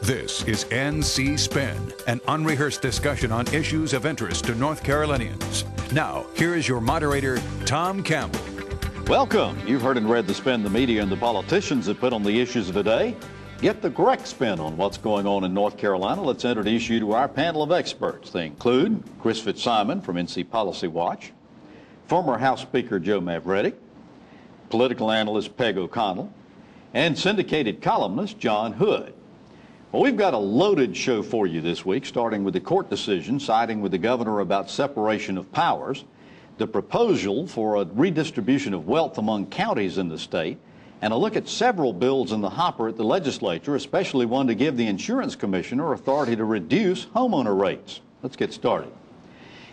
This is NC Spin, an unrehearsed discussion on issues of interest to North Carolinians. Now, here is your moderator, Tom Campbell. Welcome. You've heard and read the spin the media and the politicians have put on the issues of the day. Get the correct spin on what's going on in North Carolina. Let's introduce you to our panel of experts. They include Chris Fitzsimon from NC Policy Watch, former House Speaker Joe Mavretic, political analyst Peg O'Connell, and syndicated columnist John Hood. Well, we've got a loaded show for you this week, starting with the court decision siding with the governor about separation of powers, the proposal for a redistribution of wealth among counties in the state, and a look at several bills in the hopper at the legislature, especially one to give the insurance commissioner authority to reduce homeowner rates. Let's get started.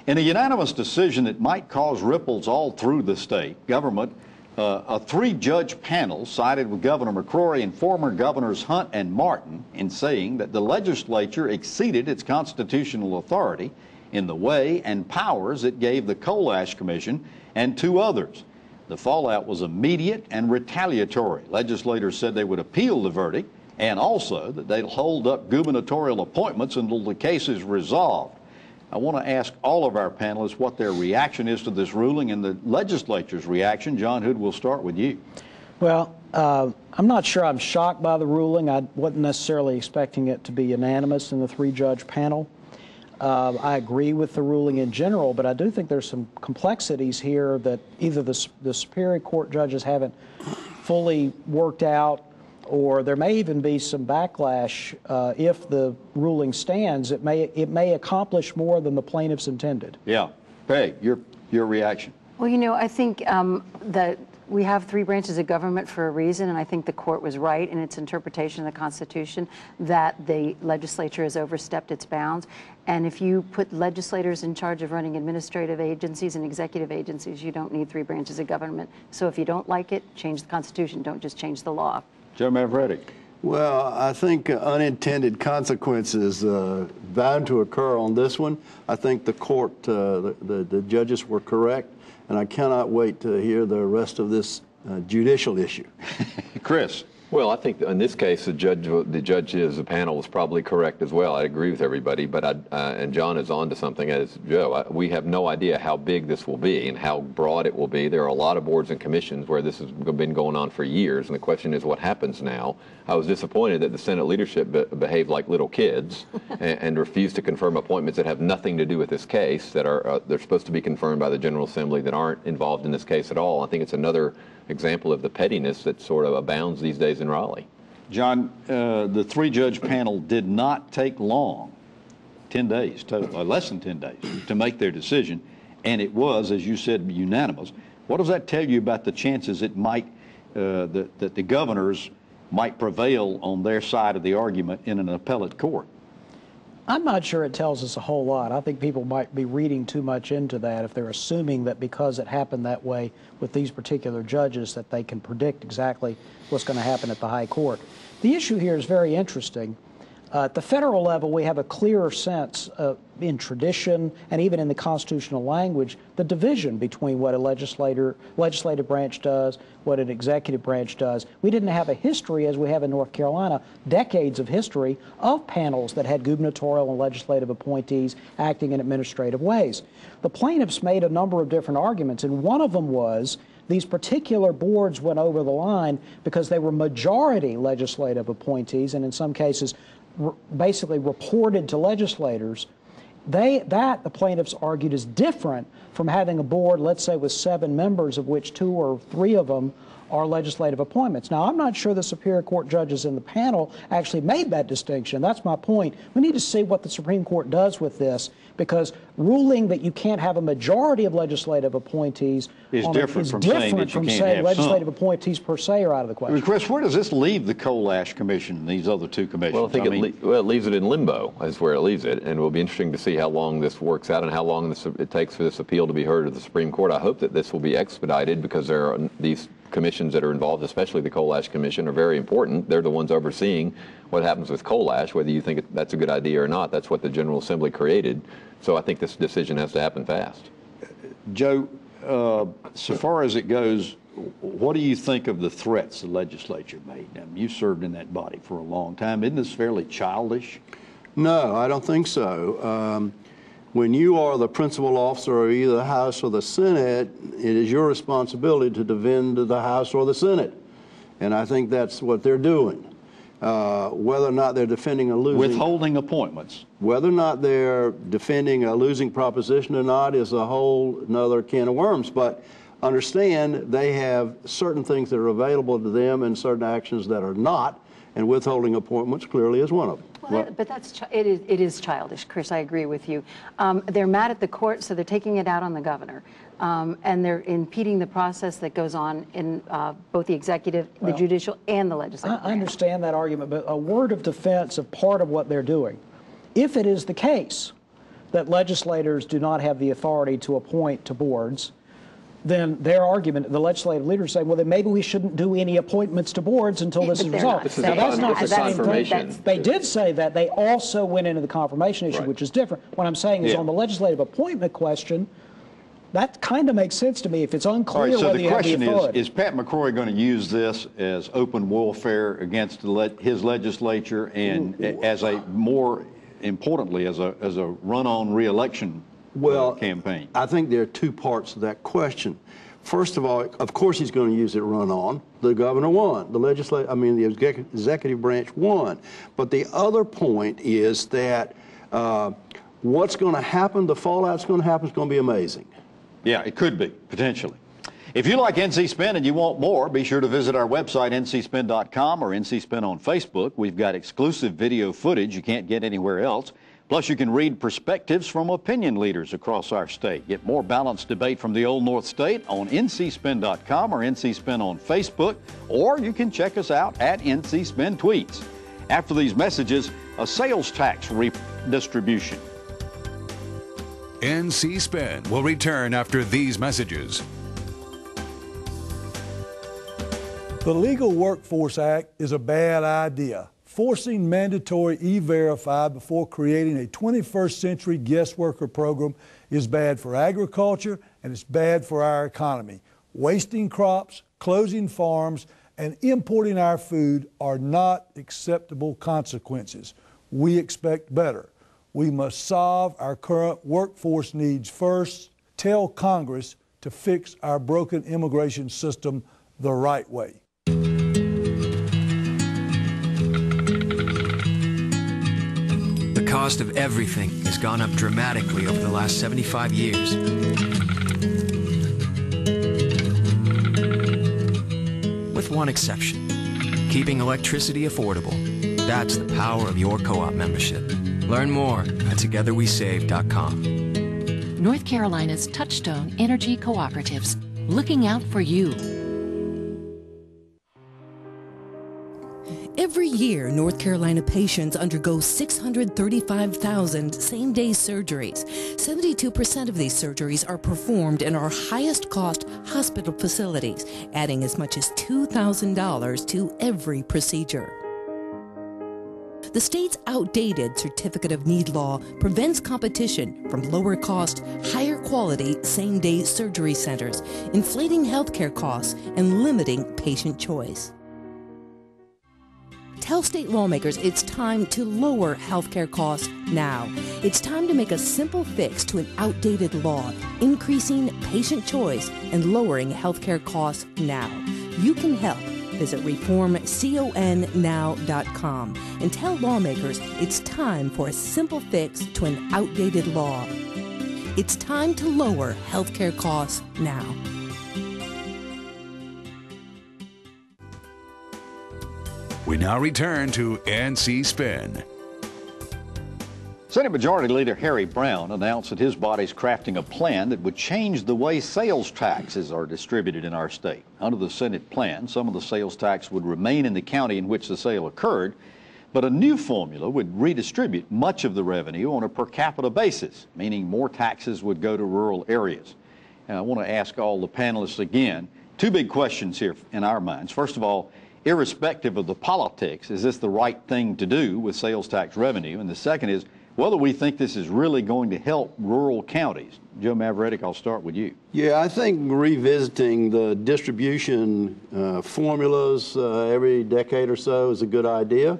In a unanimous decision that might cause ripples all through the state government, a three-judge panel sided with Governor McCrory and former Governors Hunt and Martin in saying that the legislature exceeded its constitutional authority in the way and powers it gave the Coal Ash Commission and two others. The fallout was immediate and retaliatory. Legislators said they would appeal the verdict and also that they'll hold up gubernatorial appointments until the case is resolved. I want to ask all of our panelists what their reaction is to this ruling and the legislature's reaction. John Hood, we'll start with you. Well, I'm not sure I'm shocked by the ruling. I wasn't necessarily expecting it to be unanimous in the three-judge panel. I agree with the ruling in general, but I do think there's some complexities here that either the Superior Court judges haven't fully worked out, or there may even be some backlash if the ruling stands. It may accomplish more than the plaintiffs intended. Yeah. Peg, your reaction. Well, you know, I think that we have three branches of government for a reason, and I think the court was right in its interpretation of the Constitution that the legislature has overstepped its bounds. And if you put legislators in charge of running administrative agencies and executive agencies, you don't need three branches of government. So if you don't like it, change the Constitution. Don't just change the law. Joe Mavretic. Well, I think unintended consequences bound to occur on this one. I think the court, the judges were correct, and I cannot wait to hear the rest of this judicial issue. Chris. Well, I think in this case, the judges, the panel was probably correct as well. I agree with everybody, but and John is on to something, as Joe. We have no idea how big this will be and how broad it will be. There are a lot of boards and commissions where this has been going on for years, and the question is what happens now. I was disappointed that the Senate leadership behaved like little kids and refused to confirm appointments that have nothing to do with this case, that are they're supposed to be confirmed by the General Assembly, that aren't involved in this case at all. I think it's another example of the pettiness that sort of abounds these days in Raleigh. John, the three-judge panel did not take long, 10 days, less than 10 days, to make their decision, and it was, as you said, unanimous. What does that tell you about the chances it might, that the governors might prevail on their side of the argument in an appellate court? I'm not sure it tells us a whole lot. I think people might be reading too much into that if they're assuming that because it happened that way with these particular judges that they can predict exactly what's going to happen at the high court. The issue here is very interesting. At the federal level, we have a clearer sense in tradition and even in the constitutional language, the division between what a legislative branch does, what an executive branch does. We didn't have a history, as we have in North Carolina, decades of history of panels that had gubernatorial and legislative appointees acting in administrative ways. The plaintiffs made a number of different arguments, and one of them was these particular boards went over the line because they were majority legislative appointees, and in some cases basically reported to legislators. The plaintiffs argued is different from having a board, let's say, with 7 members, of which 2 or 3 of them are legislative appointments. Now, I'm not sure the Superior Court judges in the panel actually made that distinction. That's my point. We need to see what the Supreme Court does with this, because ruling that you can't have a majority of legislative appointees is different from saying legislative appointees per se are out of the question. Chris, where does this leave the Coal Ash Commission and these other two commissions? Well, I think it leaves it in limbo, is where it leaves it, and it will be interesting to see how long this works out and how long it takes for this appeal to be heard at the Supreme Court. I hope that this will be expedited, because there are these commissions that are involved, especially the Coal Ash Commission, are very important. They're the ones overseeing what happens with coal ash, whether you think that's a good idea or not. That's what the General Assembly created. So I think this decision has to happen fast. Joe, so far as it goes, what do you think of the threats the legislature made? I mean, you served in that body for a long time. Isn't this fairly childish? No, I don't think so. When you are the principal officer of either the House or the Senate, it is your responsibility to defend the House or the Senate. And I think that's what they're doing. Whether or not they're defending a losing... Withholding appointments. Whether or not they're defending a losing proposition or not is a whole another can of worms. But understand they have certain things that are available to them and certain actions that are not, and withholding appointments clearly is one of them. Well, but it is childish, Chris. I agree with you. They're mad at the court, so they're taking it out on the governor. And they're impeding the process that goes on in both the executive, the judicial, and the legislative. I understand that argument, but a word of defense of part of what they're doing. If it is the case that legislators do not have the authority to appoint to boards, then their argument, the legislative leaders say, well, then maybe we shouldn't do any appointments to boards until this is resolved. Now, that's not the same thing. They did say that. They also went into the confirmation issue, which is different. What I'm saying is on the legislative appointment question, that kind of makes sense to me if it's unclear whether you have the authority. So the question is Pat McCrory going to use this as open warfare against his legislature and as a more importantly as a run-on re-election campaign? I think there are two parts to that question. First of all, of course he's going to use it run-on. The governor won. The executive branch won. But the other point is that what's going to happen, the fallout that's going to happen is going to be amazing. Yeah, it could be, potentially. If you like NC Spin and you want more, be sure to visit our website, ncspin.com, or NC Spin on Facebook. We've got exclusive video footage you can't get anywhere else. Plus, you can read perspectives from opinion leaders across our state. Get more balanced debate from the Old North State on ncspin.com or NC Spin on Facebook, or you can check us out at NC Spin Tweets. After these messages, a sales tax redistribution. NC Spin will return after these messages. The Legal Workforce Act is a bad idea. Forcing mandatory E-Verify before creating a 21st century guest worker program is bad for agriculture and it's bad for our economy. Wasting crops, closing farms, and importing our food are not acceptable consequences. We expect better. We must solve our current workforce needs first, tell Congress to fix our broken immigration system the right way. The cost of everything has gone up dramatically over the last 75 years. With one exception, keeping electricity affordable. That's the power of your co-op membership. Learn more at togetherwesave.com. North Carolina's Touchstone Energy Cooperatives, looking out for you. Every year, North Carolina patients undergo 635,000 same-day surgeries. 72% of these surgeries are performed in our highest-cost hospital facilities, adding as much as $2,000 to every procedure. The state's outdated Certificate of Need law prevents competition from lower-cost, higher-quality same-day surgery centers, inflating healthcare costs and limiting patient choice. Tell state lawmakers it's time to lower healthcare costs now. It's time to make a simple fix to an outdated law, increasing patient choice and lowering healthcare costs now. You can help. Visit reformconnow.com and tell lawmakers it's time for a simple fix to an outdated law. It's time to lower healthcare costs now. We now return to NC Spin. Senate Majority Leader Harry Brown announced that his body's crafting a plan that would change the way sales taxes are distributed in our state. Under the Senate plan, some of the sales tax would remain in the county in which the sale occurred, but a new formula would redistribute much of the revenue on a per capita basis, meaning more taxes would go to rural areas. And I want to ask all the panelists again, two big questions here in our minds. First of all, irrespective of the politics, is this the right thing to do with sales tax revenue? And the second is, whether we think this is really going to help rural counties. Joe Mavretic, I'll start with you. Yeah, I think revisiting the distribution formulas every decade or so is a good idea.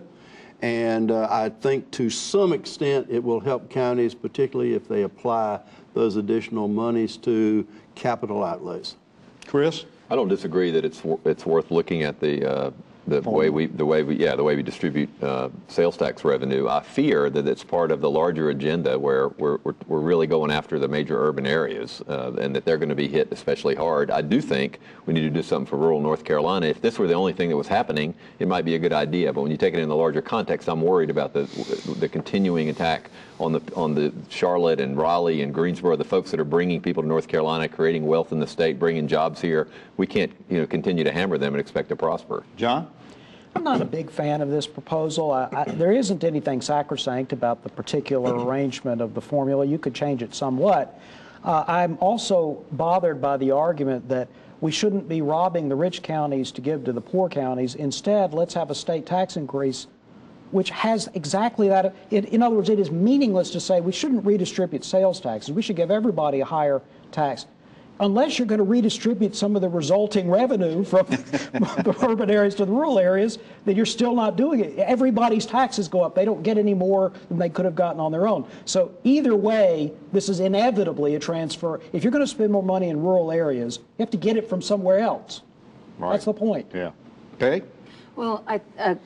And I think to some extent it will help counties, particularly if they apply those additional monies to capital outlays. Chris? I don't disagree that it's worth looking at the way we distribute sales tax revenue. I fear that it's part of the larger agenda where we're really going after the major urban areas and that they're going to be hit especially hard. I do think we need to do something for rural North Carolina. If this were the only thing that was happening, it might be a good idea. But when you take it in the larger context, I'm worried about the continuing attack on the Charlotte and Raleigh and Greensboro, the folks that are bringing people to North Carolina, creating wealth in the state, bringing jobs here. We can't continue to hammer them and expect to prosper. John? I'm not a big fan of this proposal. There isn't anything sacrosanct about the particular arrangement of the formula. You could change it somewhat. I'm also bothered by the argument that we shouldn't be robbing the rich counties to give to the poor counties. Instead, let's have a state tax increase which has exactly that. In other words, it is meaningless to say we shouldn't redistribute sales taxes. We should give everybody a higher tax. Unless you're going to redistribute some of the resulting revenue from the urban areas to the rural areas, then you're still not doing it. Everybody's taxes go up. They don't get any more than they could have gotten on their own. So either way, this is inevitably a transfer. If you're going to spend more money in rural areas, you have to get it from somewhere else. Right. That's the point. Yeah. Okay. Well,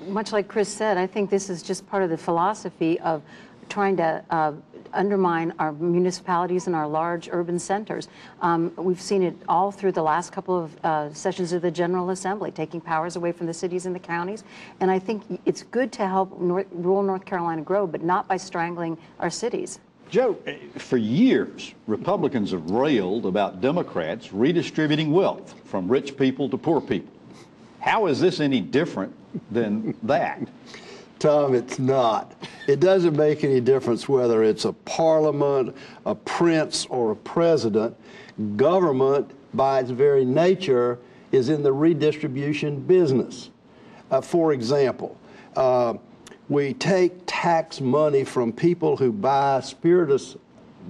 much like Chris said, I think this is just part of the philosophy of trying to undermine our municipalities and our large urban centers. We've seen it all through the last couple of sessions of the General Assembly, taking powers away from the cities and the counties. And I think it's good to help rural North Carolina grow, but not by strangling our cities. Joe, for years, Republicans have railed about Democrats redistributing wealth from rich people to poor people. How is this any different than that? Tom, it's not. It doesn't make any difference whether it's a parliament, a prince, or a president. Government, by its very nature, is in the redistribution business. For example, we take tax money from people who buy spirituous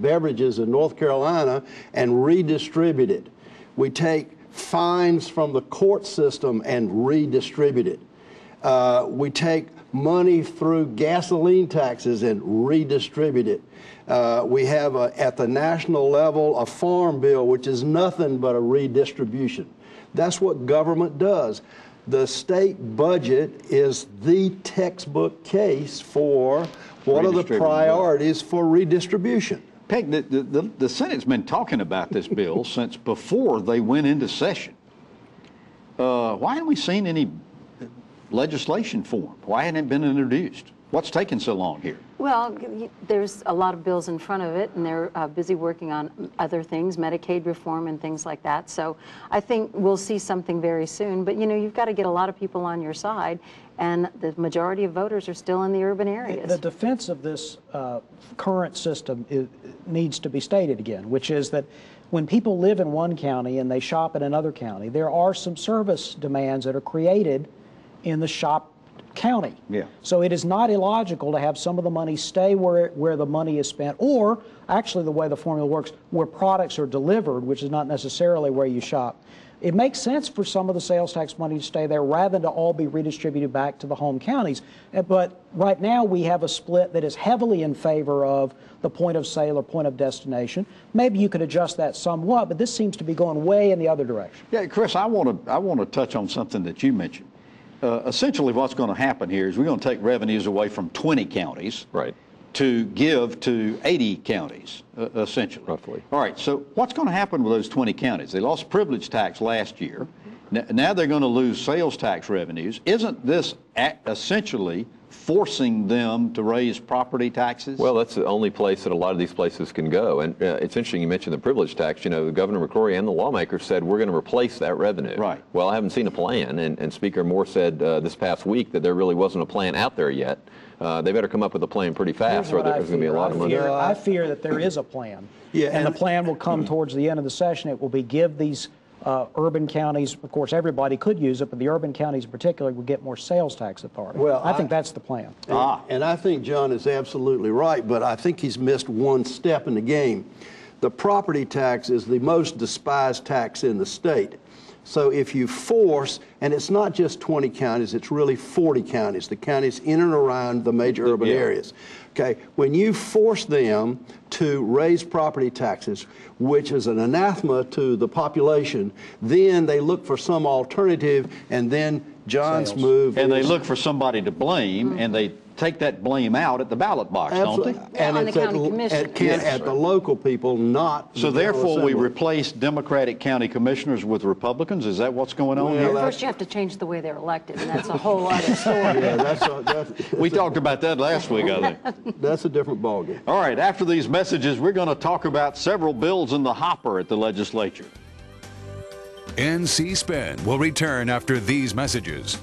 beverages in North Carolina and redistribute it. We take fines from the court system and redistribute it. We take money through gasoline taxes and redistribute it. We have, at the national level, a farm bill, which is nothing but a redistribution. That's what government does. The state budget is the textbook case for what are the priorities for redistribution. Peg, the Senate's been talking about this bill since before they went into session. Why haven't we seen any legislation form? Why hadn't it been introduced? What's taking so long here? Well, there's a lot of bills in front of it, and they're busy working on other things, Medicaid reform and things like that. So I think we'll see something very soon. But, you've got to get a lot of people on your side, and the majority of voters are still in the urban areas. The defense of this current system needs to be stated again, which is that when people live in one county and they shop in another county, there are some service demands that are created in the shop county. Yeah. So it is not illogical to have some of the money stay where the money is spent, or actually the way the formula works, where products are delivered, which is not necessarily where you shop. It makes sense for some of the sales tax money to stay there rather than to all be redistributed back to the home counties. But right now we have a split that is heavily in favor of the point of sale or point of destination. Maybe you could adjust that somewhat, but this seems to be going way in the other direction. Yeah, Chris, I want to touch on something that you mentioned. Essentially what's going to happen here is we're going to take revenues away from 20 counties to give to 80 counties, essentially. Roughly. All right, so what's going to happen with those 20 counties? They lost privilege tax last year. Now they're going to lose sales tax revenues. Isn't this essentially forcing them to raise property taxes? Well, that's the only place that a lot of these places can go. And it's interesting you mentioned the privilege tax. Governor McCrory and the lawmakers said we're going to replace that revenue. Right. Well, I haven't seen a plan, and Speaker Moore said this past week that there really wasn't a plan out there yet. They better come up with a plan pretty fast, or there's going to be a lot of money. I fear that there is a plan, and the plan will come towards the end of the session. It will be give these urban counties, of course, everybody could use it, but the urban counties in particular would get more sales tax authority. Well, I think that's the plan. And I think John is absolutely right, but I think he's missed one step in the game. The property tax is the most despised tax in the state. So if you force, and it's not just 20 counties, it's really 40 counties, the counties in and around the major urban areas. Okay, when you force them to raise property taxes, which is an anathema to the population, then they look for some alternative, and then John's move and they look for somebody to blame, and they take that blame out at the ballot box, don't they? And on it's the county commission. at the local people, not So the therefore, we Assembly. replace Democratic county commissioners with Republicans? Is that what's going on here? First, you have to change the way they're elected, and that's a whole other story. Yeah, We talked about that last week, I think. that's a different ballgame. All right, after these messages, we're going to talk about several bills in the hopper at the legislature. NC Spin will return after these messages.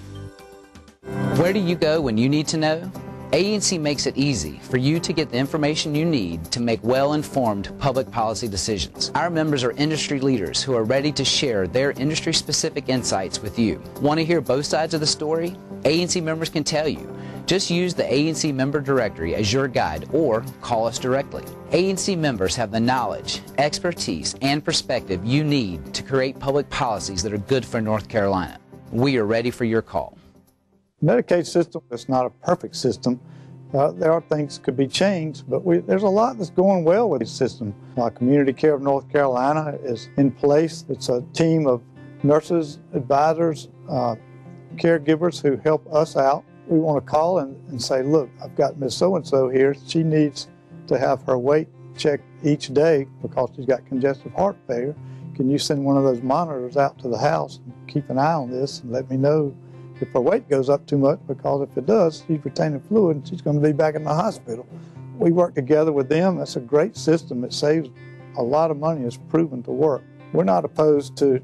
Where do you go when you need to know? ANC makes it easy for you to get the information you need to make well-informed public policy decisions. Our members are industry leaders who are ready to share their industry-specific insights with you. Want to hear both sides of the story? ANC members can tell you. Just use the ANC member directory as your guide or call us directly. ANC members have the knowledge, expertise, and perspective you need to create public policies that are good for North Carolina. We are ready for your call. Medicaid system is not a perfect system. There are things that could be changed, but there's a lot that's going well with the system. Community Care of North Carolina is in place. It's a team of nurses, advisors, caregivers who help us out. We want to call and say, look, I've got Miss So-and-so here. She needs to have her weight checked each day because she's got congestive heart failure. Can you send one of those monitors out to the house and keep an eye on this and let me know if her weight goes up too much, because if it does, she's retaining fluid and she's going to be back in the hospital. We work together with them. That's a great system. It saves a lot of money. It's proven to work. We're not opposed to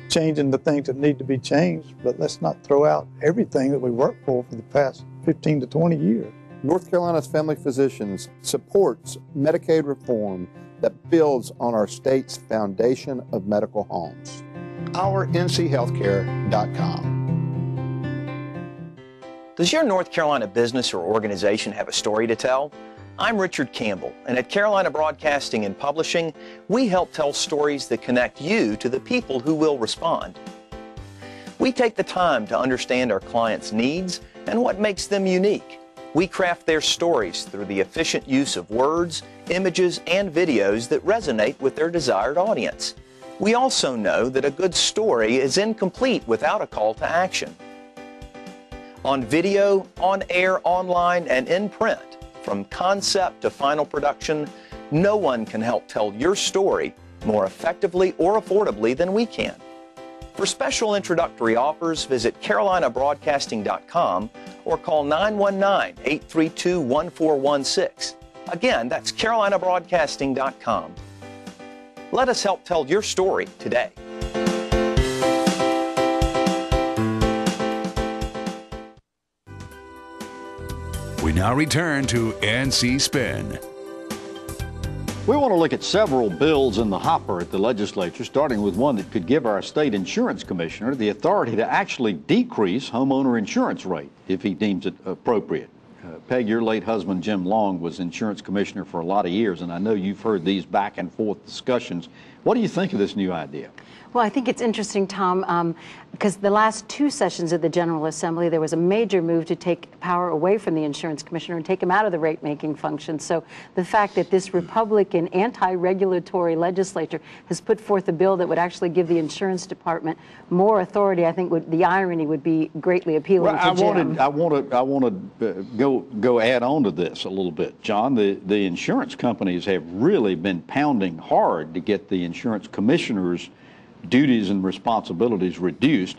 changing the things that need to be changed, but let's not throw out everything that we worked for the past 15 to 20 years. North Carolina's Family Physicians supports Medicaid reform that builds on our state's foundation of medical homes. OurNCHealthcare.com. Does your North Carolina business or organization have a story to tell? I'm Richard Campbell, and at Carolina Broadcasting and Publishing, we help tell stories that connect you to the people who will respond. We take the time to understand our clients' needs and what makes them unique. We craft their stories through the efficient use of words, images, and videos that resonate with their desired audience. We also know that a good story is incomplete without a call to action. On video, on air, online, and in print, from concept to final production, no one can help tell your story more effectively or affordably than we can. For special introductory offers, visit carolinabroadcasting.com or call 919-832-1416. Again, that's carolinabroadcasting.com. Let us help tell your story today. We now return to NC Spin. We want to look at several bills in the hopper at the legislature, starting with one that could give our state insurance commissioner the authority to actually decrease homeowner insurance rate if he deems it appropriate. Peg, your late husband, Jim Long, was insurance commissioner for a lot of years, and I know you've heard these back and forth discussions. What do you think of this new idea? Well, I think it's interesting, Tom, because the last two sessions of the General Assembly, there was a major move to take power away from the insurance commissioner and take him out of the rate-making function. So the fact that this Republican anti-regulatory legislature has put forth a bill that would actually give the insurance department more authority, I think the irony would be greatly appealing to Jim. I want to go add on to this a little bit, John. The insurance companies have really been pounding hard to get the insurance commissioners' duties and responsibilities reduced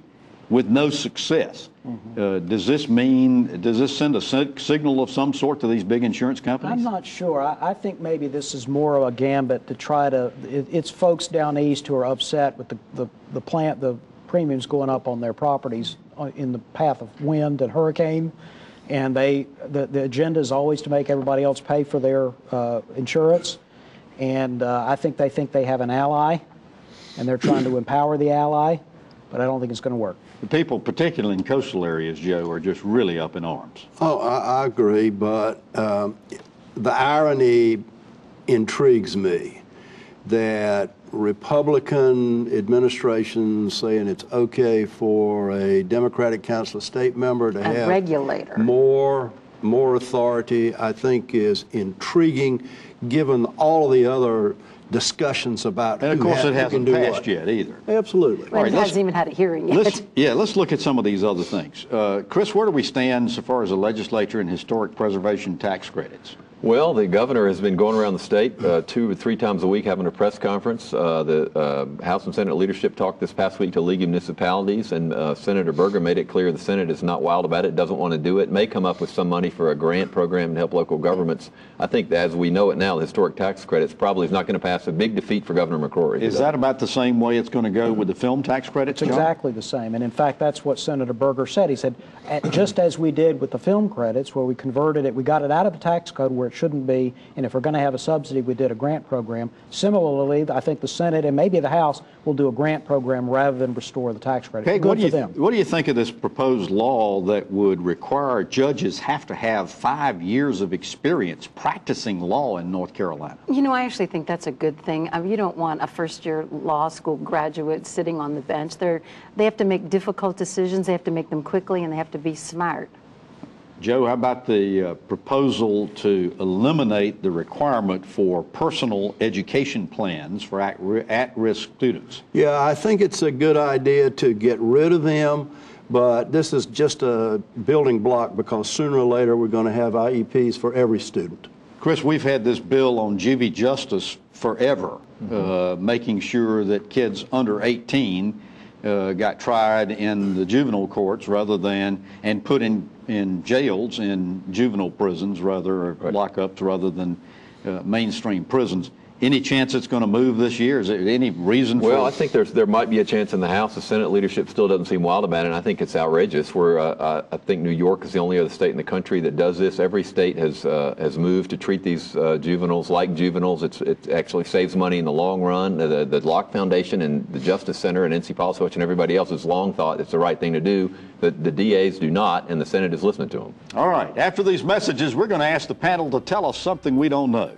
with no success. Does this send a signal of some sort to these big insurance companies? I'm not sure. I think maybe this is more of a gambit to try to, it's folks down east who are upset with the premiums going up on their properties in the path of wind and hurricane, and the agenda is always to make everybody else pay for their insurance, and I think they have an ally. and they're trying to empower the ally, but I don't think it's going to work. The people, particularly in coastal areas, Joe, are just really up in arms. Oh, I agree, but the irony intrigues me that Republican administrations saying it's okay for a Democratic Council of State member to have regulator more authority, I think is intriguing given all of the other discussions about and of course it hasn't passed yet either. Absolutely. Well, it hasn't even had a hearing yet. Let's look at some of these other things. Chris, where do we stand so far as the legislature and historic preservation tax credits? Well, the governor has been going around the state 2 or 3 times a week having a press conference. The House and Senate leadership talked this past week to League of Municipalities, and Senator Berger made it clear the Senate is not wild about it, doesn't want to do it, may come up with some money for a grant program to help local governments. I think that as we know it now, the historic tax credits probably is not going to pass. A big defeat for Governor McCrory. Is that about the same way it's going to go with the film tax credits, It's exactly the same. And in fact, that's what Senator Berger said. He said, just as we did with the film credits, where we converted it, we got it out of the tax code where it shouldn't be, and if we're going to have a subsidy, we did a grant program. Similarly, I think the Senate and maybe the House will do a grant program rather than restore the tax credit. Hey, Good for them. What do you think of this proposed law that would require judges have to have 5 years of experience practicing law in North Carolina? You know, I actually think that's a good thing. I mean, you don't want a first-year law school graduate sitting on the bench. They have to make difficult decisions. They have to make them quickly, and they have to be smart. Joe, how about the proposal to eliminate the requirement for personal education plans for at-risk students? Yeah, I think it's a good idea to get rid of them, but this is just a building block because sooner or later we're going to have IEPs for every student. Chris, we've had this bill on juvie justice forever, making sure that kids under 18 got tried in the juvenile courts rather than, and put in jails, in juvenile prisons rather, or lockups rather than mainstream prisons. Any chance it's going to move this year? Is there any reason for it? Well, I think there might be a chance in the House. The Senate leadership still doesn't seem wild about it, and I think it's outrageous. I think New York is the only other state in the country that does this. Every state has moved to treat these juveniles like juveniles. It actually saves money in the long run. The Locke Foundation and the Justice Center and NC Policy Watch and everybody else has long thought it's the right thing to do. The DAs do not, and the Senate is listening to them. All right. After these messages, we're going to ask the panel to tell us something we don't know.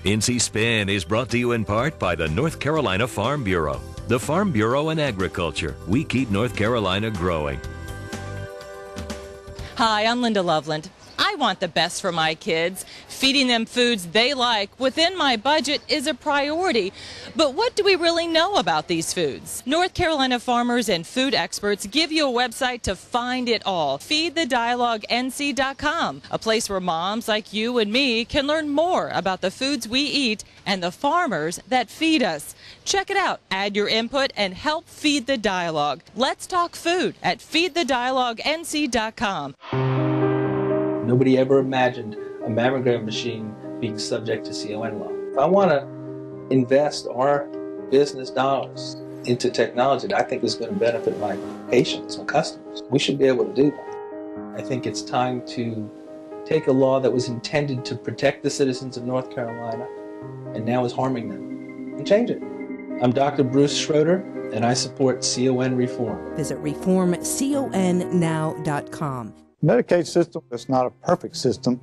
NC Spin is brought to you in part by the North Carolina Farm Bureau. The Farm Bureau and Agriculture. We keep North Carolina growing. Hi, I'm Linda Loveland. I want the best for my kids. Feeding them foods they like within my budget is a priority. But what do we really know about these foods? North Carolina farmers and food experts give you a website to find it all. FeedTheDialogueNC.com, a place where moms like you and me can learn more about the foods we eat and the farmers that feed us. Check it out. Add your input and help feed the dialogue. Let's talk food at FeedTheDialogueNC.com. Nobody ever imagined a mammogram machine being subject to CON law. If I want to invest our business dollars into technology that I think is going to benefit my patients, my customers, we should be able to do that. I think it's time to take a law that was intended to protect the citizens of North Carolina and now is harming them and change it. I'm Dr. Bruce Schroeder, and I support CON reform. Visit reformconnow.com. Medicaid system is not a perfect system.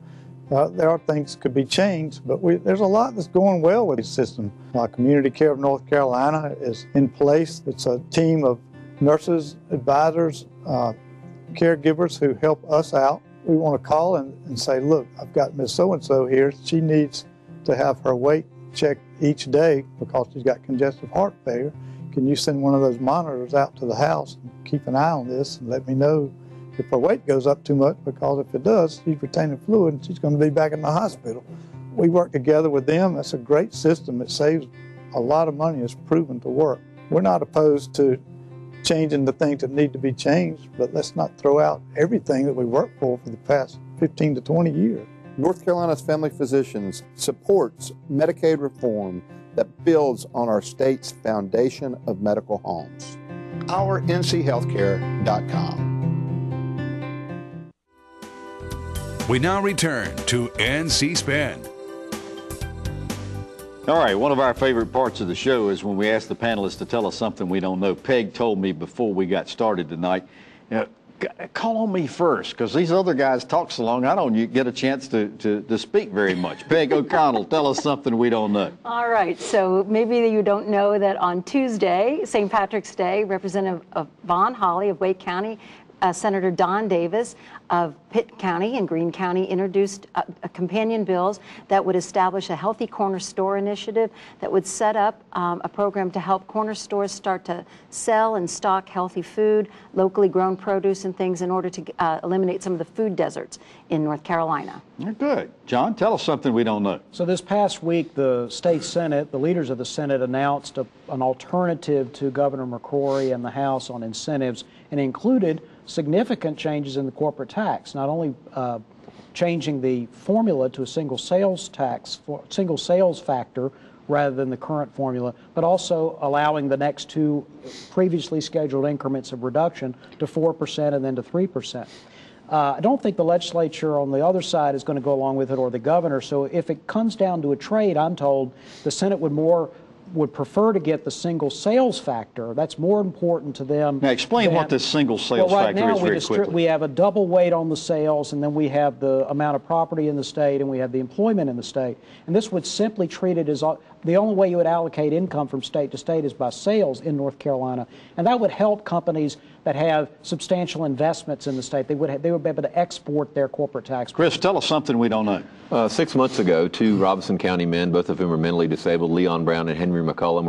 There are things that could be changed, but there's a lot that's going well with the system. Community Care of North Carolina is in place. It's a team of nurses, advisors, caregivers who help us out. We want to call and say, look, I've got Miss So-and-so here. She needs to have her weight checked each day because she's got congestive heart failure. Can you send one of those monitors out to the house and keep an eye on this and let me know if her weight goes up too much, because if it does, she's retaining fluid and she's going to be back in the hospital. We work together with them. That's a great system. It saves a lot of money. It's proven to work. We're not opposed to changing the things that need to be changed, but let's not throw out everything that we worked for the past 15 to 20 years. North Carolina's Family Physicians supports Medicaid reform that builds on our state's foundation of medical homes. OurNCHealthcare.com. We now return to NC Spin. All right, one of our favorite parts of the show is when we ask the panelists to tell us something we don't know. Peg told me before we got started tonight, call on me first, because these other guys talk so long, I don't get a chance to speak very much. Peg O'Connell, tell us something we don't know. All right, so maybe you don't know that on Tuesday, St. Patrick's Day, Representative Vaughn Hawley of Wake County, Senator Don Davis of Pitt County and Greene County introduced companion bills that would establish a Healthy Corner Store initiative that would set up a program to help corner stores start to sell and stock healthy food, locally grown produce and things in order to eliminate some of the food deserts in North Carolina. Good. John, tell us something we don't know. So this past week, the state Senate, the leaders of the Senate announced an alternative to Governor McCrory and the House on incentives, and included significant changes in the corporate tax, not only changing the formula to a single sales factor rather than the current formula, but also allowing the next two previously scheduled increments of reduction to 4% and then to 3%. I don't think the legislature on the other side is going to go along with it, or the governor. So if it comes down to a trade, I'm told the Senate would prefer to get the single sales factor. That's more important to them. Now explain what this single sales factor is very quickly. We have a double weight on the sales, and then we have the amount of property in the state, and we have the employment in the state. And this would simply treat it as the only way you would allocate income from state to state is by sales in North Carolina. And that would help companies that have substantial investments in the state. They would be able to export their corporate tax. Chris, tell us something we don't know. 6 months ago, two Robeson County men, both of whom are mentally disabled, Leon Brown and Henry McCullum,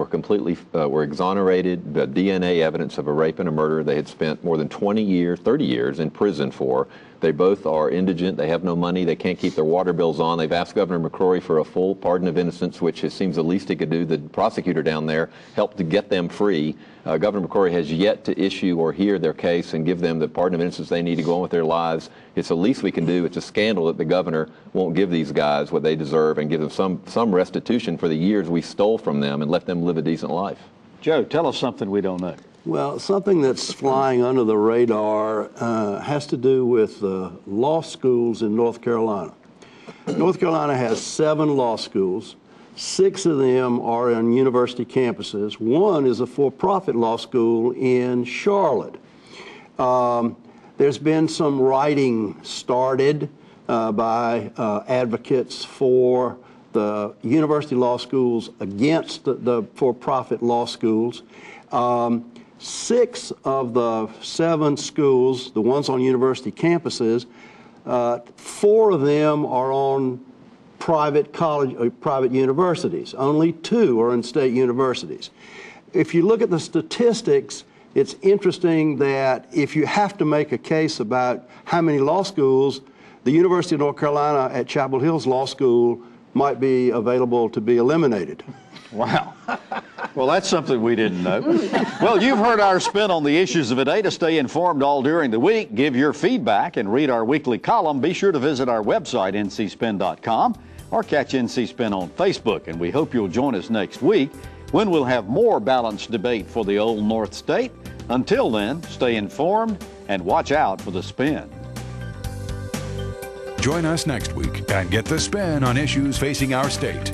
were exonerated. The DNA evidence of a rape and a murder they had spent more than 20 years, 30 years in prison for. They both are indigent. They have no money. They can't keep their water bills on. They've asked Governor McCrory for a full pardon of innocence, which it seems the least he could do. The prosecutor down there helped to get them free. Governor McCrory has yet to issue or hear their case and give them the pardon of innocence they need to go on with their lives. It's the least we can do. It's a scandal that the governor won't give these guys what they deserve and give them some restitution for the years we stole from them and let them live a decent life. Joe, tell us something we don't know. Well, something that's flying under the radar has to do with law schools in North Carolina. North Carolina has 7 law schools. 6 of them are on university campuses. 1 is a for-profit law school in Charlotte. There's been some writing started by advocates for the university law schools against the for-profit law schools. 6 of the 7 schools, the ones on university campuses, 4 of them are on private private universities. Only 2 are in state universities. If you look at the statistics, it's interesting that if you have to make a case about how many law schools, the University of North Carolina at Chapel Hill's Law School might be available to be eliminated. Wow. Well, that's something we didn't know. Well, you've heard our spin on the issues of the day. To stay informed all during the week, give your feedback, and read our weekly column, be sure to visit our website, ncspin.com, or catch NC Spin on Facebook. And we hope you'll join us next week when we'll have more balanced debate for the Old North State. Until then, stay informed and watch out for the spin. Join us next week and get the spin on issues facing our state.